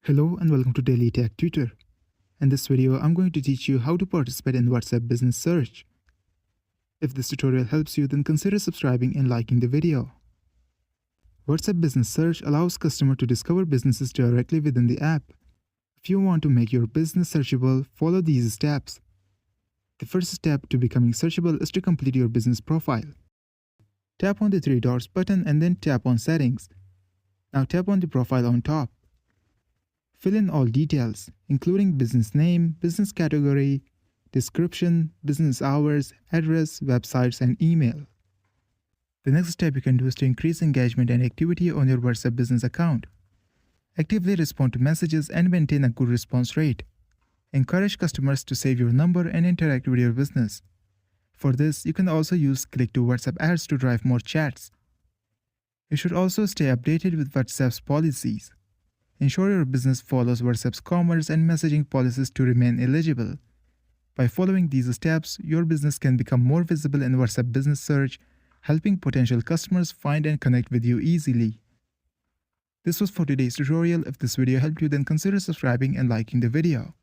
Hello and welcome to Daily Tech Tutor. In this video, I'm going to teach you how to participate in WhatsApp Business Search. If this tutorial helps you, then consider subscribing and liking the video. WhatsApp Business Search allows customers to discover businesses directly within the app. If you want to make your business searchable, follow these steps. The first step to becoming searchable is to complete your business profile. Tap on the three dots button and then tap on Settings. Now tap on the profile on top. Fill in all details, including business name, business category, description, business hours, address, websites, and email. The next step you can do is to increase engagement and activity on your WhatsApp business account. Actively respond to messages and maintain a good response rate. Encourage customers to save your number and interact with your business. For this, you can also use click to WhatsApp ads to drive more chats. You should also stay updated with WhatsApp's policies. Ensure your business follows WhatsApp's commerce and messaging policies to remain eligible. By following these steps, your business can become more visible in WhatsApp Business Search, helping potential customers find and connect with you easily. This was for today's tutorial. If this video helped you, then consider subscribing and liking the video.